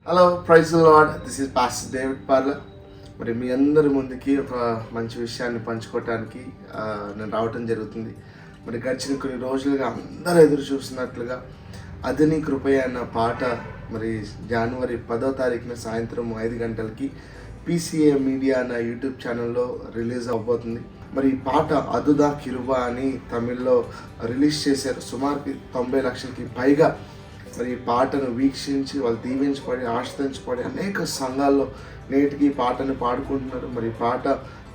Hello, praise the Lord. This is pastor David Parla. మరి మీ అందరి ముందుకి ఒక మంచి విషయాన్ని పంచుకోవటానికి నేను రావటం జరుగుతుంది. మరి గడిచిన కొన్ని రోజులుగా అందరూ ఎదురు చూస్తున్నట్లుగా అది నీ కృపయ అన్న పాట మరి జనవరి 10వ తారీఖున సాయంత్రం 5 గంటలకి PCA మీడియా అన్న యూట్యూబ్ ఛానల్లో రిలీజ్ అవబోతుంది. మరి ఈ పాట అదుదా కిరుబా అని తమిళ్లో రిలీజ్ చేశారు. సుమారుకి 90 లక్షలకి పైగా మరి ఈ పాటను వీక్షించి వాళ్ళు దీవించబడి ఆశ్రయించబడి అనేక సంఘాల్లో నేటికి ఈ పాటను పాడుకుంటున్నారు. మరి ఈ పాట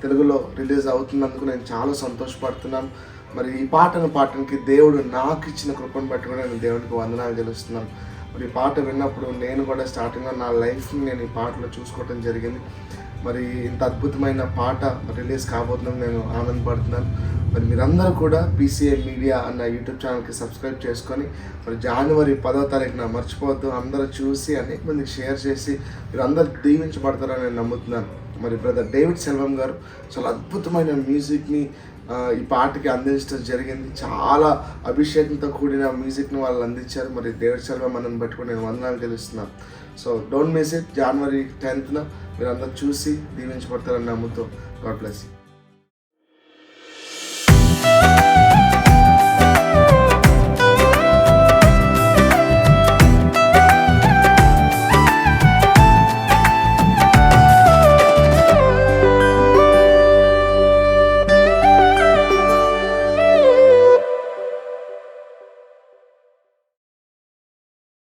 తెలుగులో రిలీజ్ అవుతున్నందుకు నేను చాలా సంతోషపడుతున్నాను. మరి ఈ పాటను పాడటానికి దేవుడు నాకు ఇచ్చిన కృపను బట్టి కూడా నేను దేవునికి వందనాలు తెలుస్తున్నాను. మరి ఈ పాట విన్నప్పుడు నేను కూడా స్టార్టింగ్లో నా లైఫ్ని నేను ఈ పాటలో చూసుకోవటం జరిగింది. మరి ఇంత అద్భుతమైన పాట రిలీజ్ కాబోతుందని నేను ఆనందపడుతున్నాను. మరి మీరందరూ కూడా PCA మీడియా అన్న యూట్యూబ్ ఛానల్కి సబ్స్క్రైబ్ చేసుకొని మరి జనవరి 10వ తారీఖున మర్చిపోవద్దు. అందరూ చూసి అనేక మందికి షేర్ చేసి మీరు అందరూ దీవించబడతారని నేను నమ్ముతున్నాను. మరి బ్రదర్ డేవిడ్ సెల్వం గారు చాలా అద్భుతమైన మ్యూజిక్ని ఈ పాటకి అందించడం జరిగింది. చాలా అభిషేకంతో కూడిన మ్యూజిక్ని వాళ్ళు అందించారు. మరి డేవిడ్ సెల్వం మనని బట్టి నేను వందనాలు తెలుస్తున్నాను. So don't miss it. జనవరి 10న మీరు అందరూ చూసి దీవించబడతారని నమ్ముతూ గాడ్ బ్లెస్ యూ.